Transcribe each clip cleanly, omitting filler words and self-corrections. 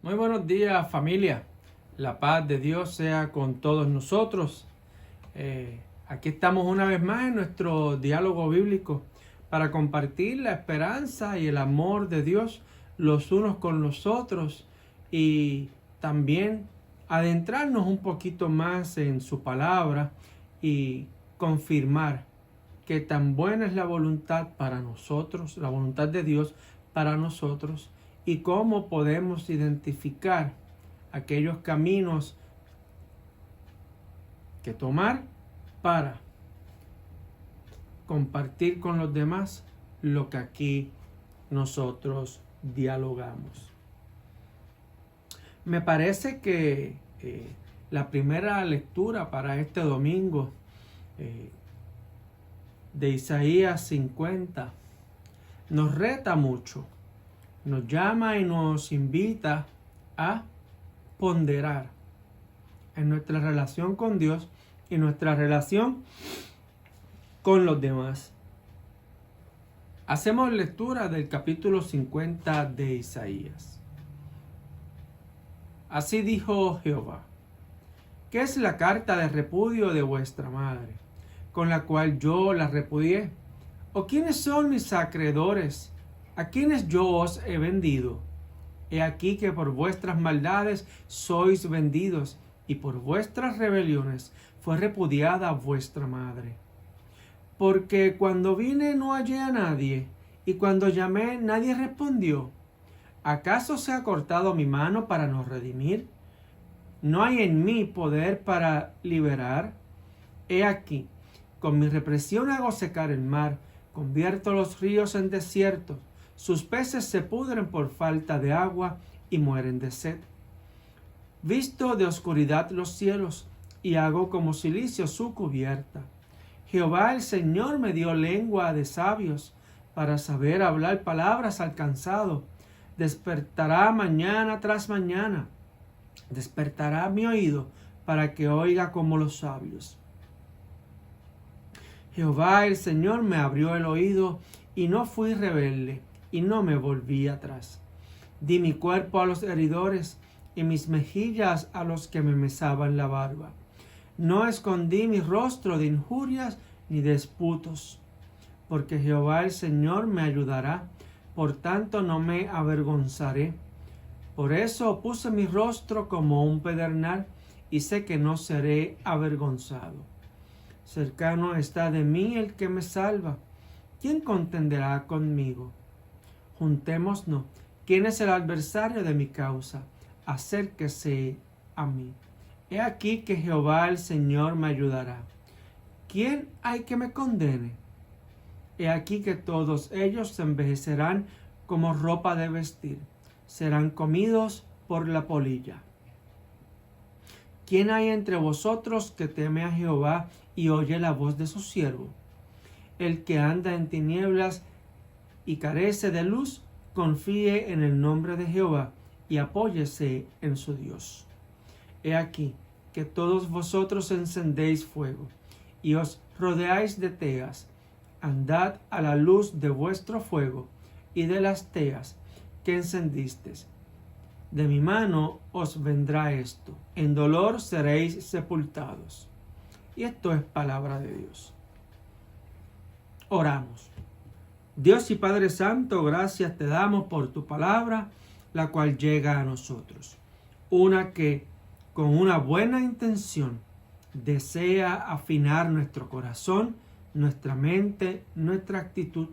Muy buenos días, familia. La paz de Dios sea con todos nosotros. Aquí estamos una vez más en nuestro diálogo bíblico para compartir la esperanza y el amor de Dios los unos con los otros y también adentrarnos un poquito más en su palabra y confirmar que tan buena es la voluntad para nosotros, la voluntad de Dios para nosotros, y cómo podemos identificar aquellos caminos que tomar para compartir con los demás lo que aquí nosotros dialogamos. Me parece que la primera lectura para este domingo de Isaías 50 nos reta mucho, nos llama y nos invita a ponderar en nuestra relación con Dios y nuestra relación con los demás. Hacemos lectura del capítulo 50 de Isaías. Así dijo Jehová: ¿qué es la carta de repudio de vuestra madre, con la cual yo la repudié? ¿O quiénes son mis acreedores, a quienes yo os he vendido? He aquí que por vuestras maldades sois vendidos, y por vuestras rebeliones fue repudiada vuestra madre. Porque cuando vine no hallé a nadie, y cuando llamé nadie respondió. ¿Acaso se ha cortado mi mano para no redimir? ¿No hay en mí poder para liberar? He aquí, con mi represión hago secar el mar, convierto los ríos en desiertos, sus peces se pudren por falta de agua y mueren de sed. Visto de oscuridad los cielos, y hago como silicio su cubierta. Jehová el Señor me dio lengua de sabios, para saber hablar palabras al cansado. Despertará mañana tras mañana, despertará mi oído, para que oiga como los sabios. Jehová el Señor me abrió el oído, y no fui rebelde, y no me volví atrás. Di mi cuerpo a los heridores, y mis mejillas a los que me mesaban la barba. No escondí mi rostro de injurias ni de disputos, porque Jehová el Señor me ayudará, por tanto no me avergonzaré. Por eso puse mi rostro como un pedernal, y sé que no seré avergonzado. Cercano está de mí el que me salva. ¿Quién contenderá conmigo? Juntémonos. ¿Quién es el adversario de mi causa? Acérquese a mí. He aquí que Jehová el Señor me ayudará. ¿Quién hay que me condene? He aquí que todos ellos se envejecerán como ropa de vestir, serán comidos por la polilla. ¿Quién hay entre vosotros que teme a Jehová y oye la voz de su siervo? El que anda en tinieblas y carece de luz, confíe en el nombre de Jehová y apóyese en su Dios. He aquí que todos vosotros encendéis fuego y os rodeáis de teas. Andad a la luz de vuestro fuego y de las teas que encendisteis. De mi mano os vendrá esto. En dolor seréis sepultados. Y esto es palabra de Dios. Oramos. Dios y Padre Santo, gracias te damos por tu palabra, la cual llega a nosotros. Una que con una buena intención desea afinar nuestro corazón, nuestra mente, nuestra actitud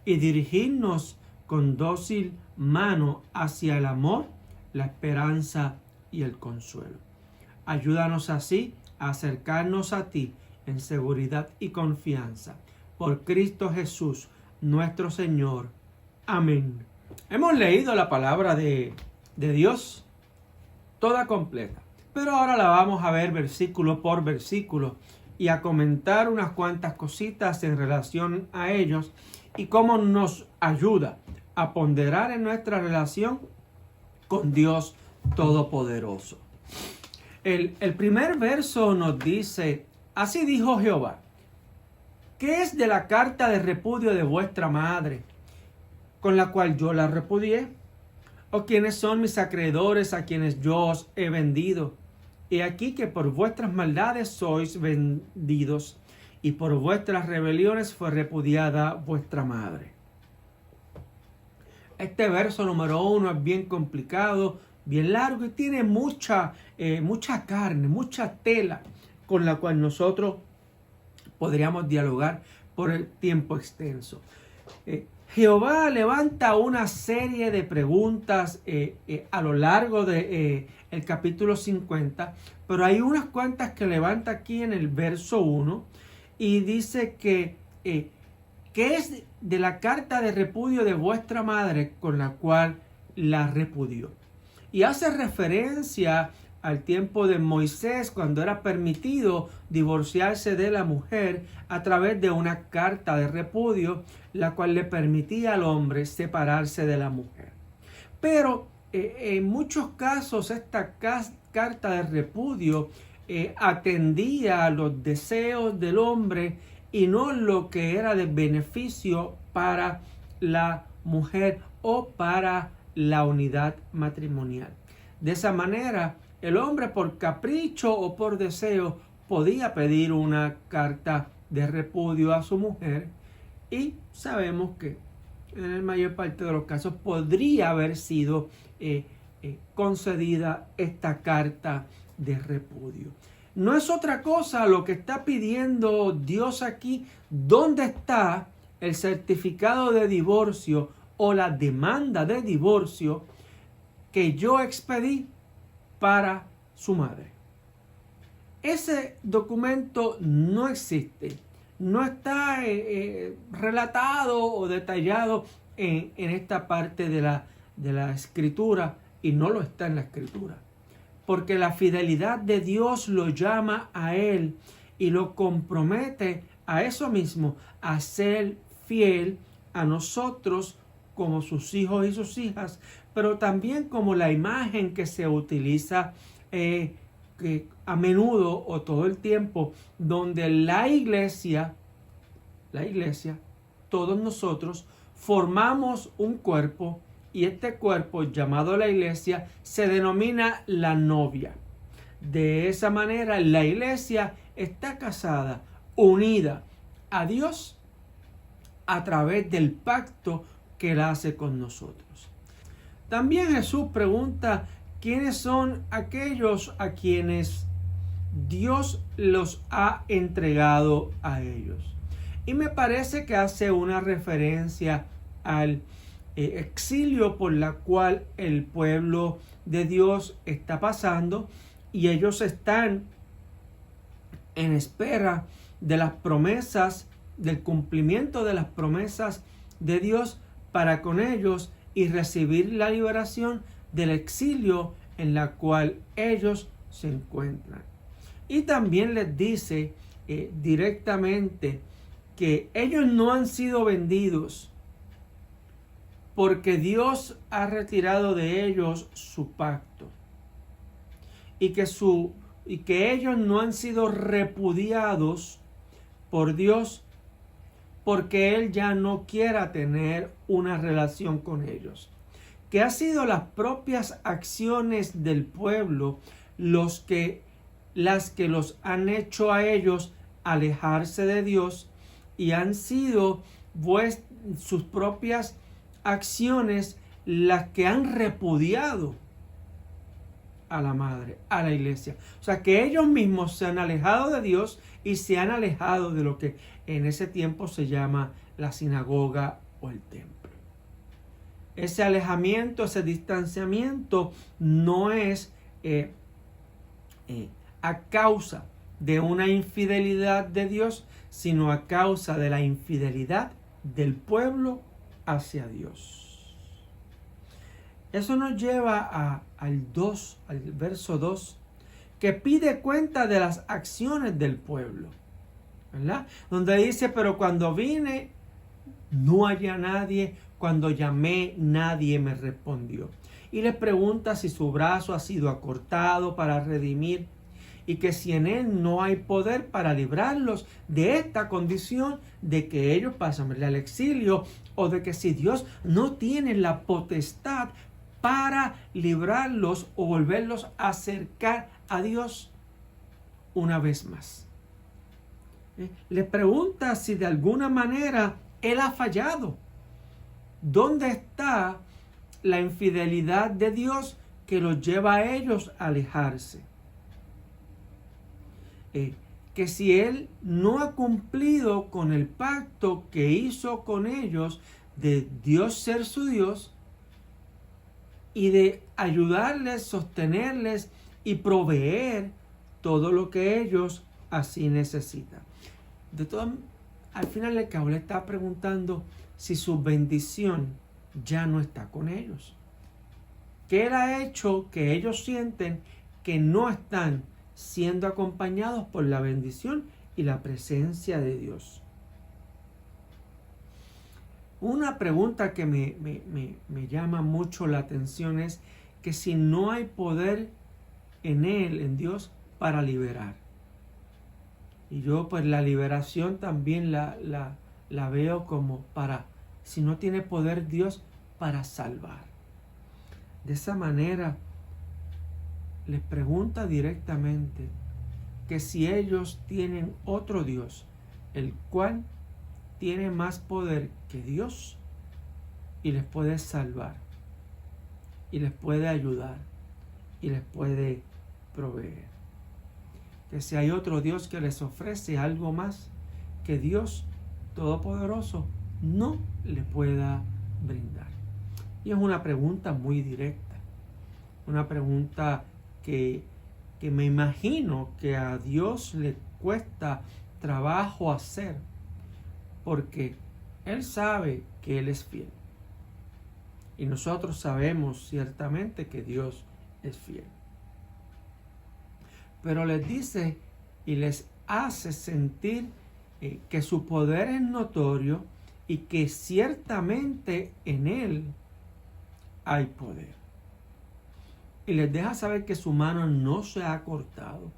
y dirigirnos con dócil mano hacia el amor, la esperanza y el consuelo. Ayúdanos así a acercarnos a ti en seguridad y confianza. Por Cristo Jesús, nuestro Señor. Amén. Hemos leído la palabra de Dios toda completa, pero ahora la vamos a ver versículo por versículo y a comentar unas cuantas cositas en relación a ellos y cómo nos ayuda a ponderar en nuestra relación con Dios Todopoderoso. El primer verso nos dice: así dijo Jehová, ¿qué es de la carta de repudio de vuestra madre, con la cual yo la repudié? ¿O quiénes son mis acreedores a quienes yo os he vendido? He aquí que por vuestras maldades sois vendidos, y por vuestras rebeliones fue repudiada vuestra madre. Este verso número 1 es bien complicado, bien largo y tiene mucha carne, mucha tela con la cual nosotros podríamos dialogar por el tiempo extenso. Jehová levanta una serie de preguntas a lo largo de el capítulo 50, pero hay unas cuantas que levanta aquí en el verso 1 y dice que es de la carta de repudio de vuestra madre con la cual la repudió. Y hace referencia al tiempo de Moisés, cuando era permitido divorciarse de la mujer a través de una carta de repudio, la cual le permitía al hombre separarse de la mujer. Pero en muchos casos esta carta de repudio atendía a los deseos del hombre y no lo que era de beneficio para la mujer o para la unidad matrimonial. De esa manera, el hombre por capricho o por deseo podía pedir una carta de repudio a su mujer y sabemos que en la mayor parte de los casos podría haber sido concedida esta carta de repudio. No es otra cosa lo que está pidiendo Dios aquí. ¿Dónde está el certificado de divorcio o la demanda de divorcio que yo expedí para su madre? Ese documento no existe, no está relatado o detallado en esta parte de la escritura, y no lo está en la escritura, porque la fidelidad de Dios lo llama a él y lo compromete a eso mismo, a ser fiel a nosotros como sus hijos y sus hijas, pero también como la imagen que se utiliza que a menudo o todo el tiempo, donde la iglesia, todos nosotros formamos un cuerpo, y este cuerpo llamado la iglesia se denomina la novia. De esa manera la iglesia está casada, unida a Dios a través del pacto que él hace con nosotros. También Jesús pregunta quiénes son aquellos a quienes Dios los ha entregado a ellos. Y me parece que hace una referencia al exilio por la cual el pueblo de Dios está pasando, y ellos están en espera de las promesas, del cumplimiento de las promesas de Dios para con ellos y recibir la liberación del exilio en la cual ellos se encuentran. Y también les dice directamente que ellos no han sido vendidos, porque Dios ha retirado de ellos su pacto, y que ellos no han sido repudiados por Dios, porque Él ya no quiera tener una relación con ellos. Que ha sido las propias acciones del pueblo las que los han hecho a ellos alejarse de Dios, y han sido sus propias acciones las que han repudiado a la madre, a la iglesia. O sea, que ellos mismos se han alejado de Dios y se han alejado de lo que en ese tiempo se llama la sinagoga o el templo. Ese alejamiento, ese distanciamiento no es a causa de una infidelidad de Dios, sino a causa de la infidelidad del pueblo hacia Dios. Eso nos lleva al verso 2, que pide cuenta de las acciones del pueblo, ¿verdad? Donde dice: pero cuando vine no hallé a nadie, cuando llamé nadie me respondió. Y les pregunta si su brazo ha sido acortado para redimir, y que si en él no hay poder para librarlos de esta condición de que ellos pasan al exilio, o de que si Dios no tiene la potestad para librarlos o volverlos a acercar a Dios una vez más. Le pregunta si de alguna manera él ha fallado. ¿Dónde está la infidelidad de Dios que los lleva a ellos a alejarse? Que si él no ha cumplido con el pacto que hizo con ellos de Dios ser su Dios y de ayudarles, sostenerles y proveer todo lo que ellos así necesitan. Al final el cabo le está preguntando si su bendición ya no está con ellos. ¿Qué él ha hecho que ellos sienten que no están siendo acompañados por la bendición y la presencia de Dios? Una pregunta que me llama mucho la atención es que si no hay poder en él, en Dios, para liberar. Y yo pues la liberación también la veo como si no tiene poder Dios, para salvar. De esa manera les pregunta directamente que si ellos tienen otro Dios, el cual tiene más poder que Dios y les puede salvar y les puede ayudar y les puede proveer. Que si hay otro Dios que les ofrece algo más que Dios Todopoderoso no le pueda brindar. Y es una pregunta muy directa, una pregunta que me imagino que a Dios le cuesta trabajo hacer, porque Él sabe que Él es fiel. Y nosotros sabemos ciertamente que Dios es fiel. Pero les dice y les hace sentir que su poder es notorio y que ciertamente en Él hay poder. Y les deja saber que su mano no se ha cortado,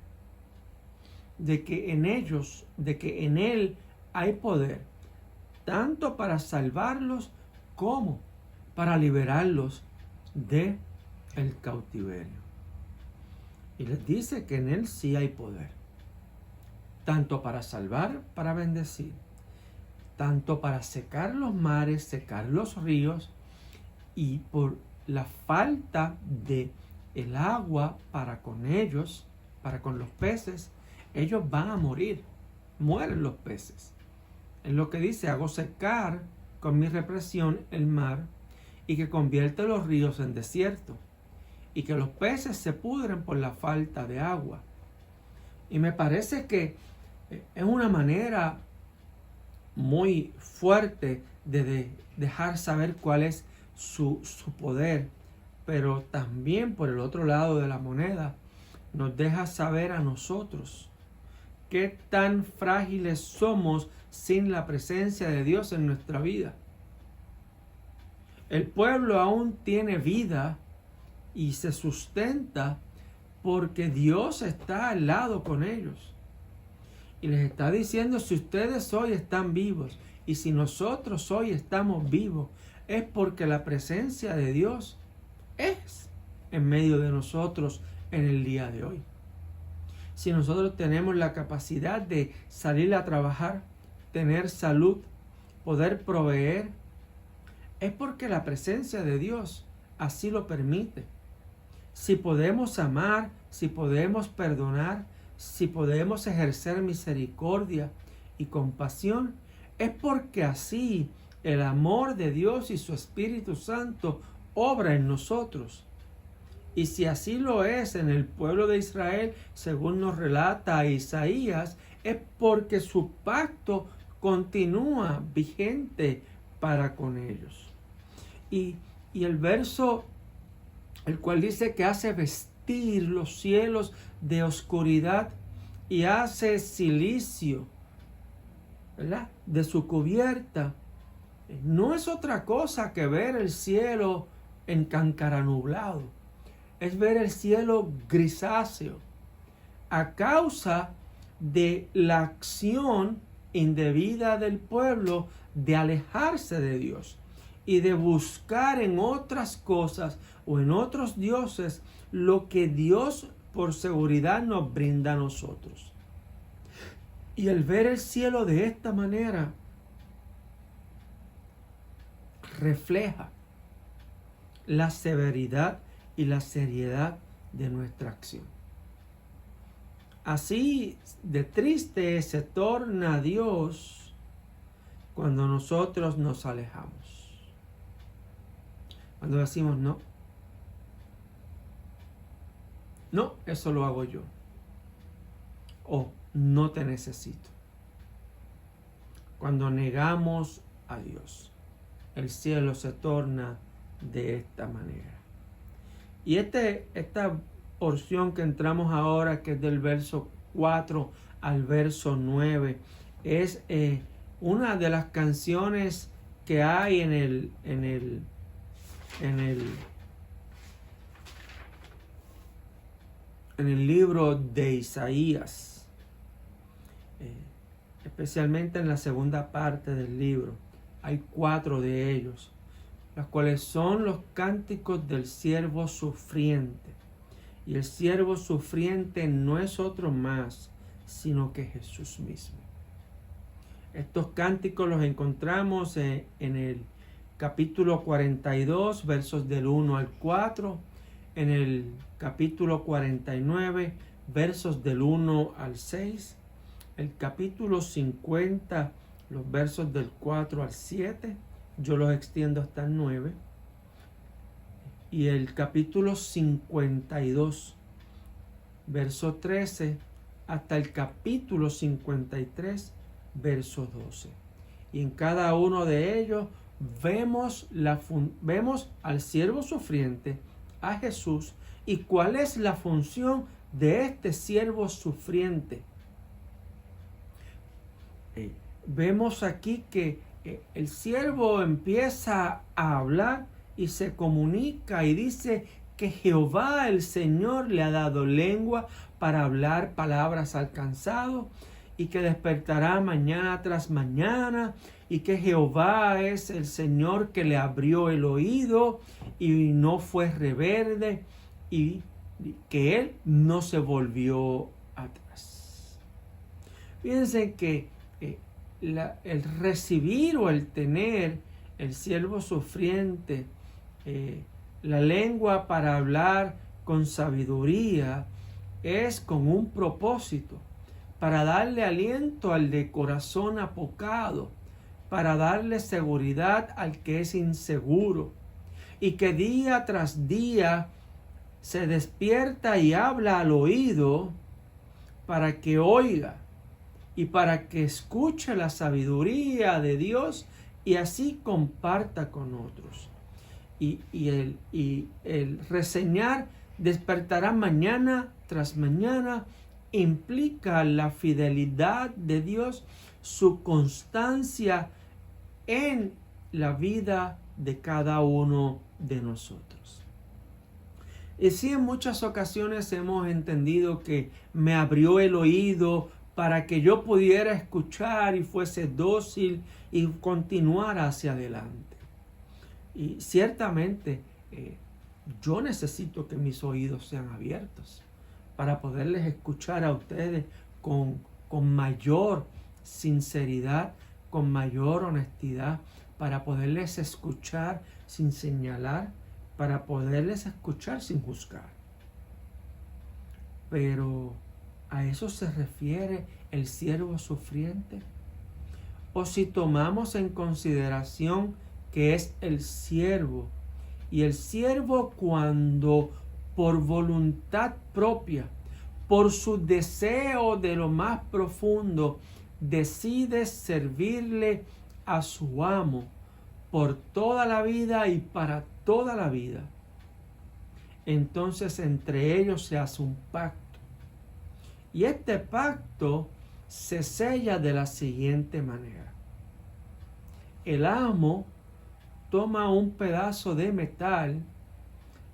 de que en Él hay poder, tanto para salvarlos como para liberarlos del cautiverio. Y les dice que en Él sí hay poder, tanto para salvar, para bendecir, tanto para secar los mares, secar los ríos, y por la falta de el agua para con ellos, para con los peces, ellos van a morir, mueren los peces. Es lo que dice: hago secar con mi represión el mar, y que convierte los ríos en desierto, y que los peces se pudren por la falta de agua. Y me parece que es una manera muy fuerte de dejar saber cuál es su poder, pero también por el otro lado de la moneda nos deja saber a nosotros qué tan frágiles somos sin la presencia de Dios en nuestra vida. El pueblo aún tiene vida y se sustenta porque Dios está al lado con ellos. Y les está diciendo: si ustedes hoy están vivos y si nosotros hoy estamos vivos, es porque la presencia de Dios es en medio de nosotros en el día de hoy. Si nosotros tenemos la capacidad de salir a trabajar, tener salud, poder proveer, es porque la presencia de Dios así lo permite. Si podemos amar, si podemos perdonar, si podemos ejercer misericordia y compasión, es porque así el amor de Dios y su Espíritu Santo obra en nosotros. Y si así lo es en el pueblo de Israel, según nos relata Isaías, es porque su pacto continúa vigente para con ellos. Y el verso, el cual dice que hace vestir los cielos de oscuridad y hace cilicio, ¿verdad?, de su cubierta, no es otra cosa que ver el cielo encantaranublado. Es ver el cielo grisáceo a causa de la acción indebida del pueblo de alejarse de Dios. y de buscar en otras cosas o en otros dioses lo que Dios por seguridad nos brinda a nosotros. Y el ver el cielo de esta manera refleja la severidad y la seriedad de nuestra acción. Así de triste se torna Dios cuando nosotros nos alejamos. Cuando decimos no, eso lo hago yo. O no te necesito. Cuando negamos a Dios, el cielo se torna de esta manera. Y esta porción que entramos ahora, que es del verso 4 al verso 9, es una de las canciones que hay en el libro de Isaías, especialmente en la segunda parte del libro. Hay 4 de ellos, las cuales son los cánticos del siervo sufriente. Y el siervo sufriente no es otro más, sino que Jesús mismo. Estos cánticos los encontramos en el capítulo 42, versos del 1 al 4, en el capítulo 49, versos del 1 al 6, el capítulo 50, los versos del 4 al 7, yo los extiendo hasta el 9, y el capítulo 52, verso 13, hasta el capítulo 53, verso 12. Y en cada uno de ellos vemos al siervo sufriente, a Jesús, y cuál es la función de este siervo sufriente. Vemos aquí que el siervo empieza a hablar y se comunica y dice que Jehová el Señor le ha dado lengua para hablar palabras al cansado, y que despertará mañana tras mañana, y que Jehová es el Señor que le abrió el oído y no fue rebelde, y que él no se volvió atrás. Fíjense que el recibir o el tener el siervo sufriente la lengua para hablar con sabiduría es con un propósito, para darle aliento al de corazón apocado, para darle seguridad al que es inseguro, y que día tras día se despierta y habla al oído para que oiga y para que escuche la sabiduría de Dios y así comparta con otros. Y el reseñar despertará mañana tras mañana implica la fidelidad de Dios, su constancia en la vida de cada uno de nosotros. Y sí, en muchas ocasiones hemos entendido que me abrió el oído para que yo pudiera escuchar y fuese dócil y continuara hacia adelante. Y ciertamente yo necesito que mis oídos sean abiertos para poderles escuchar a ustedes con mayor sinceridad, con mayor honestidad, para poderles escuchar sin señalar, para poderles escuchar sin juzgar. Pero ¿a eso se refiere el siervo sufriente? O si tomamos en consideración que es el siervo, y el siervo cuando por voluntad propia, por su deseo de lo más profundo, decide servirle a su amo por toda la vida y para toda la vida, entonces entre ellos se hace un pacto. Y este pacto se sella de la siguiente manera. El amo toma un pedazo de metal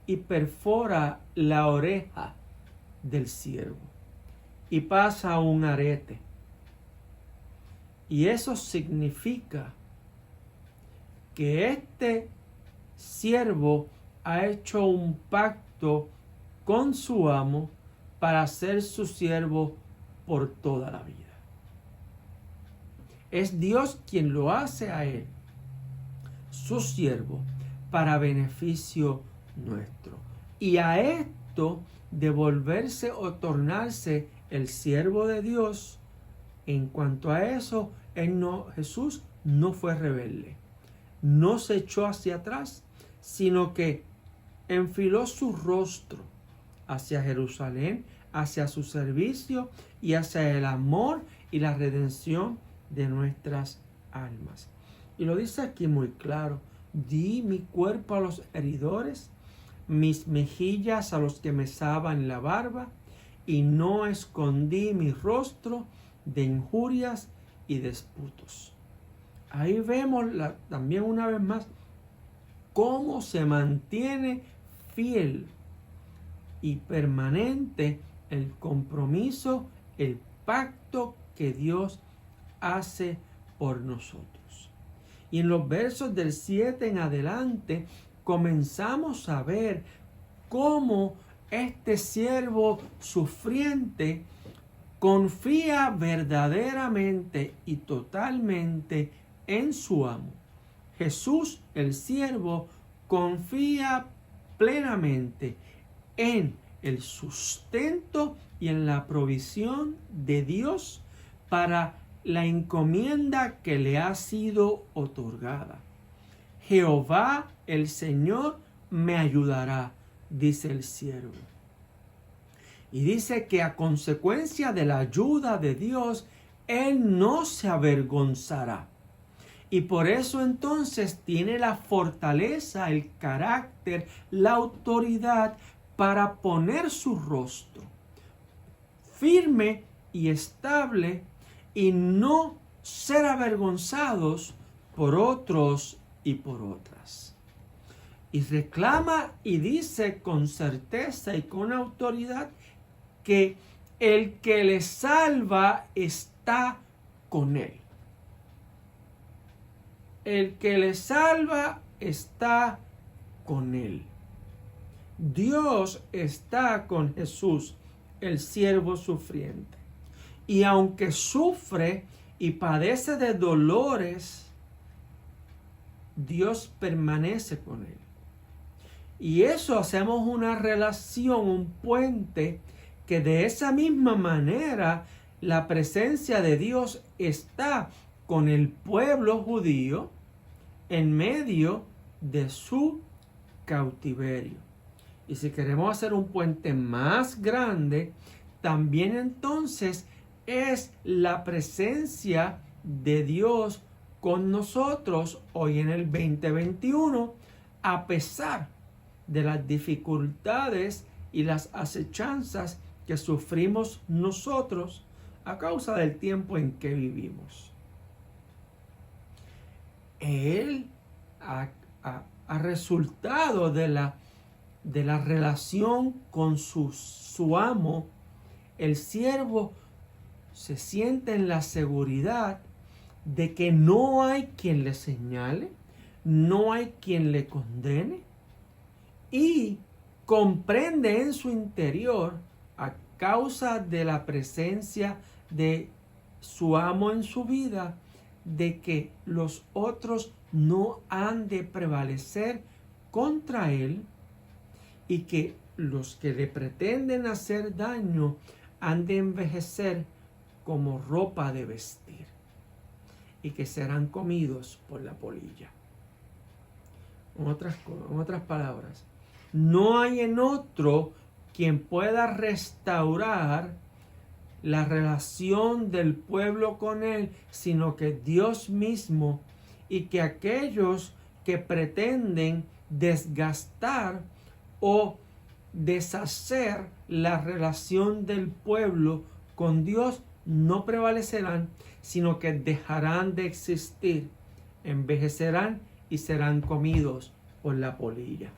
y perfora la oreja del siervo y pasa un arete. Y eso significa que este siervo ha hecho un pacto con su amo para ser su siervo por toda la vida. Es Dios quien lo hace a él, su siervo, para beneficio nuestro. Y a esto de volverse o tornarse el siervo de Dios, en cuanto a eso, Jesús no fue rebelde, no se echó hacia atrás, sino que enfiló su rostro hacia Jerusalén, hacia su servicio y hacia el amor y la redención de nuestras almas. Y lo dice aquí muy claro: di mi cuerpo a los heridores, mis mejillas a los que me mesaban la barba, y no escondí mi rostro de injurias y disputos. Ahí vemos también una vez más cómo se mantiene fiel y permanente el compromiso, el pacto que Dios hace por nosotros. Y en los versos del 7 en adelante comenzamos a ver cómo este siervo sufriente confía verdaderamente y totalmente en su amo. Jesús, el siervo, confía plenamente en el sustento y en la provisión de Dios para la encomienda que le ha sido otorgada. Jehová el Señor me ayudará, dice el siervo. Y dice que a consecuencia de la ayuda de Dios, él no se avergonzará. Y por eso entonces tiene la fortaleza, el carácter, la autoridad para poner su rostro firme y estable y no ser avergonzados por otros y por otras. Y reclama y dice con certeza y con autoridad que el que le salva está con él. El que le salva está con él. Dios está con Jesús, el siervo sufriente. Y aunque sufre y padece de dolores, Dios permanece con él. Y eso hacemos una relación, un puente, que de esa misma manera la presencia de Dios está con el pueblo judío en medio de su cautiverio. Y si queremos hacer un puente más grande, también entonces es la presencia de Dios con nosotros hoy en el 2021, a pesar de las dificultades y las acechanzas que sufrimos nosotros a causa del tiempo en que vivimos. Él ha resultado de la relación con su amo. El siervo se siente en la seguridad de que no hay quien le señale, no hay quien le condene, y comprende en su interior, a causa de la presencia de su amo en su vida, de que los otros no han de prevalecer contra él y que los que le pretenden hacer daño han de envejecer como ropa de vestir y que serán comidos por la polilla. En otras palabras, no hay en otro quien pueda restaurar la relación del pueblo con él, sino que Dios mismo, y que aquellos que pretenden desgastar o deshacer la relación del pueblo con Dios no prevalecerán, sino que dejarán de existir, envejecerán y serán comidos por la polilla.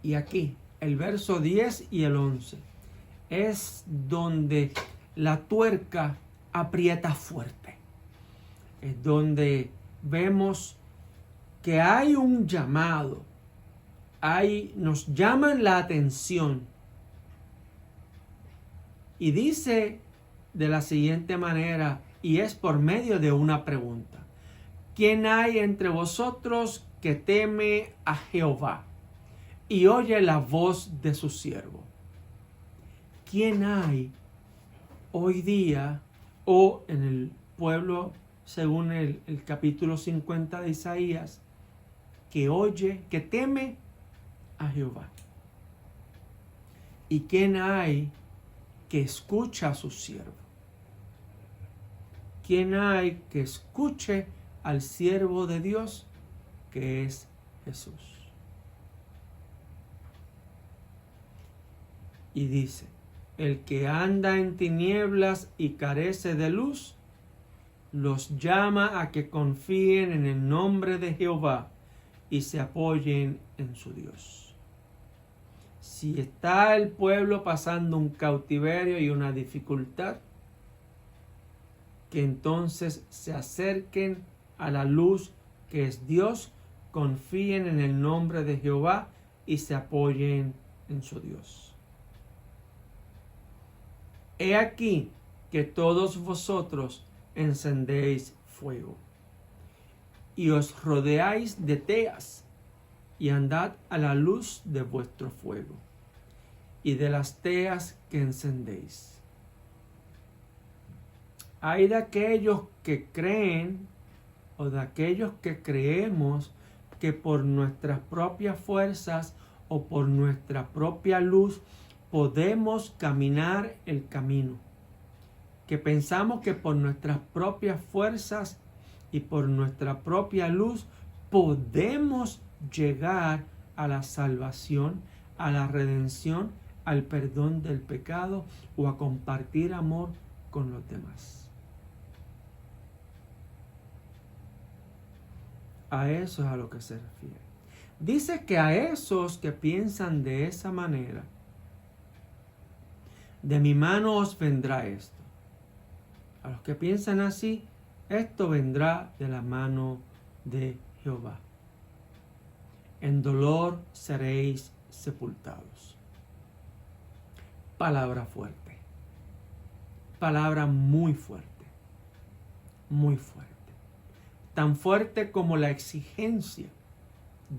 Y aquí, el verso 10 y el 11 es donde la tuerca aprieta fuerte. es donde vemos que hay un llamado, nos llaman la atención. Y dice de la siguiente manera, y es por medio de una pregunta: ¿quién hay entre vosotros que teme a Jehová y oye la voz de su siervo? ¿Quién hay hoy día o en el pueblo, según el capítulo 50 de Isaías, que oye, que teme a Jehová? ¿Y quién hay que escucha a su siervo? ¿Quién hay que escuche al siervo de Dios, que es Jesús? Y dice: el que anda en tinieblas y carece de luz, los llama a que confíen en el nombre de Jehová y se apoyen en su Dios. Si está el pueblo pasando un cautiverio y una dificultad, que entonces se acerquen a la luz que es Dios, confíen en el nombre de Jehová y se apoyen en su Dios. He aquí que todos vosotros encendéis fuego y os rodeáis de teas, y andad a la luz de vuestro fuego y de las teas que encendéis. Hay de aquellos que creen o de aquellos que creemos que por nuestras propias fuerzas o por nuestra propia luz podemos caminar el camino. Que pensamos que por nuestras propias fuerzas y por nuestra propia luz podemos llegar a la salvación, a la redención, al perdón del pecado o a compartir amor con los demás. A eso es a lo que se refiere. Dice que a esos que piensan de esa manera, de mi mano os vendrá esto. A los que piensan así, esto vendrá de la mano de Jehová. En dolor seréis sepultados. Palabra fuerte. Palabra muy fuerte. Muy fuerte. Tan fuerte como la exigencia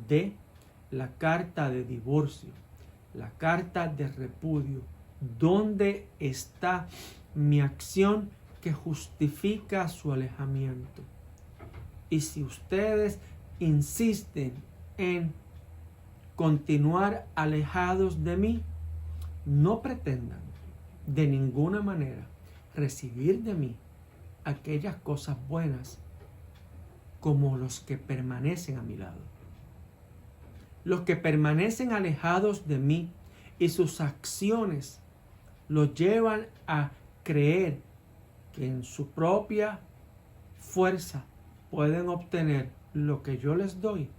de la carta de divorcio, la carta de repudio. ¿Dónde está mi acción que justifica su alejamiento? Y si ustedes insisten en continuar alejados de mí, no pretendan de ninguna manera recibir de mí aquellas cosas buenas como los que permanecen a mi lado. Los que permanecen alejados de mí y sus acciones los llevan a creer que en su propia fuerza pueden obtener lo que yo les doy,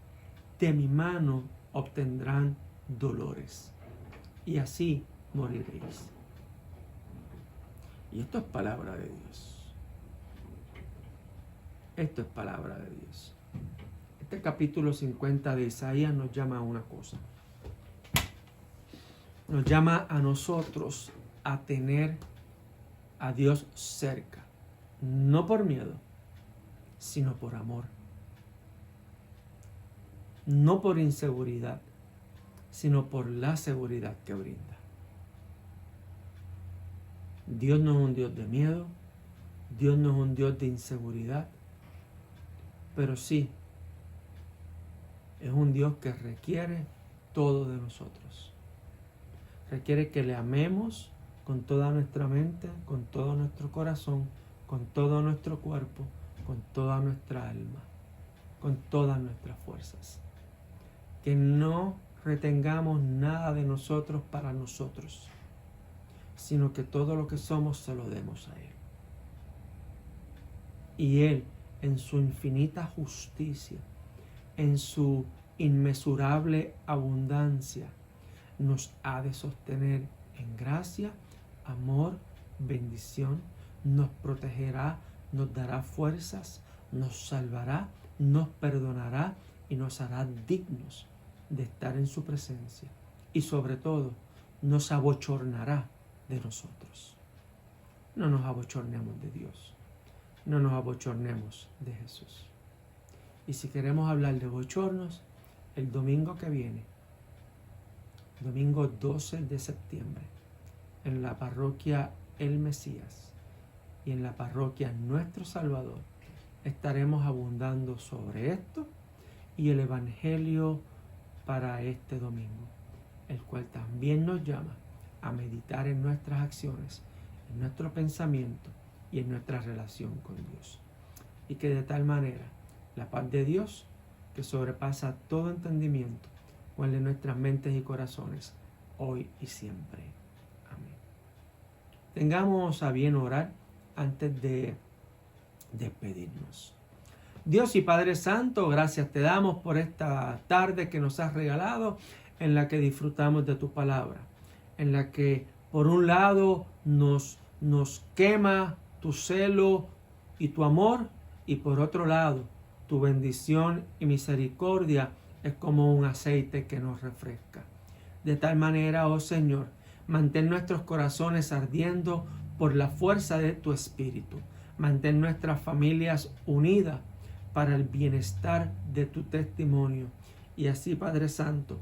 de mi mano obtendrán dolores y así moriréis. Y esto es palabra de Dios. Esto es palabra de Dios. Este capítulo 50 de Isaías nos llama a una cosa. Nos llama a nosotros a tener a Dios cerca. No por miedo, sino por amor. No por inseguridad, sino por la seguridad que brinda. Dios no es un Dios de miedo. Dios no es un Dios de inseguridad. Pero sí, es un Dios que requiere todo de nosotros. Requiere que le amemos con toda nuestra mente, con todo nuestro corazón, con todo nuestro cuerpo, con toda nuestra alma, con todas nuestras fuerzas. Que no retengamos nada de nosotros para nosotros, sino que todo lo que somos se lo demos a Él. Y Él, en su infinita justicia, en su inmesurable abundancia, nos ha de sostener en gracia, amor, bendición, nos protegerá, nos dará fuerzas, nos salvará, nos perdonará y nos hará dignos de estar en su presencia. Y sobre todo, nos abochornará de nosotros. No nos abochornemos de Dios. No nos abochornemos de Jesús. Y si queremos hablar de bochornos, el domingo que viene, domingo 12 de septiembre, en la parroquia El Mesías y en la parroquia Nuestro Salvador, estaremos abundando sobre esto y el Evangelio para este domingo, el cual también nos llama a meditar en nuestras acciones, en nuestro pensamiento y en nuestra relación con Dios. Y que de tal manera la paz de Dios, que sobrepasa todo entendimiento, guarde nuestras mentes y corazones hoy y siempre. Amén. Tengamos a bien orar antes de despedirnos. Dios y Padre Santo, gracias te damos por esta tarde que nos has regalado, en la que disfrutamos de tu palabra, en la que por un lado nos quema tu celo y tu amor, y por otro lado tu bendición y misericordia es como un aceite que nos refresca. De tal manera, oh Señor, mantén nuestros corazones ardiendo por la fuerza de tu Espíritu. Mantén nuestras familias unidas para el bienestar de tu testimonio. Y así, Padre Santo,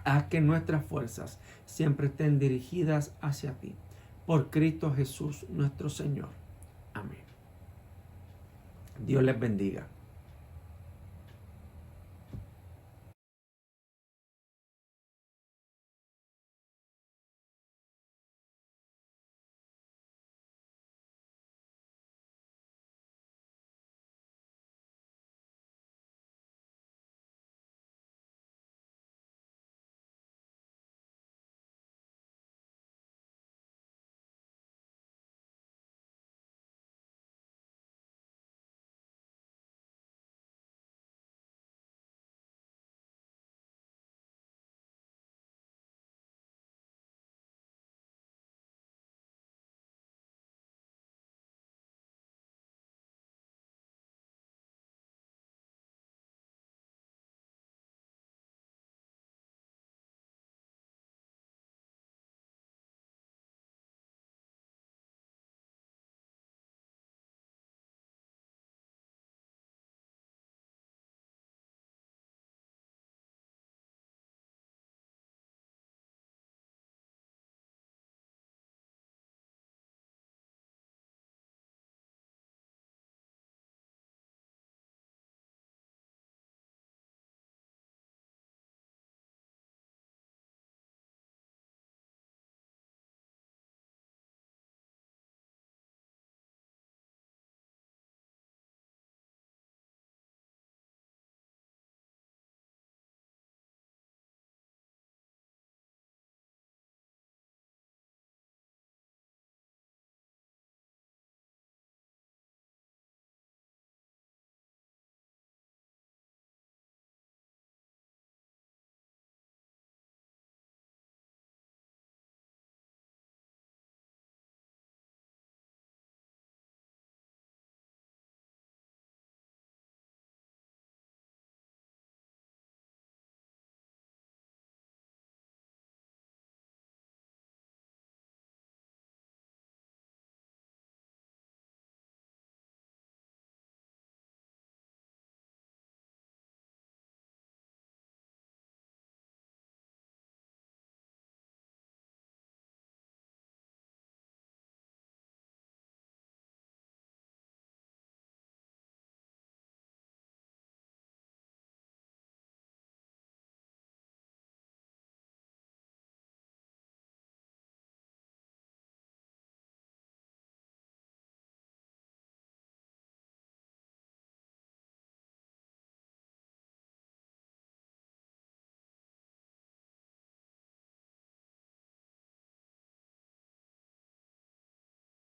haz que nuestras fuerzas siempre estén dirigidas hacia ti. Por Cristo Jesús, nuestro Señor. Amén. Dios les bendiga.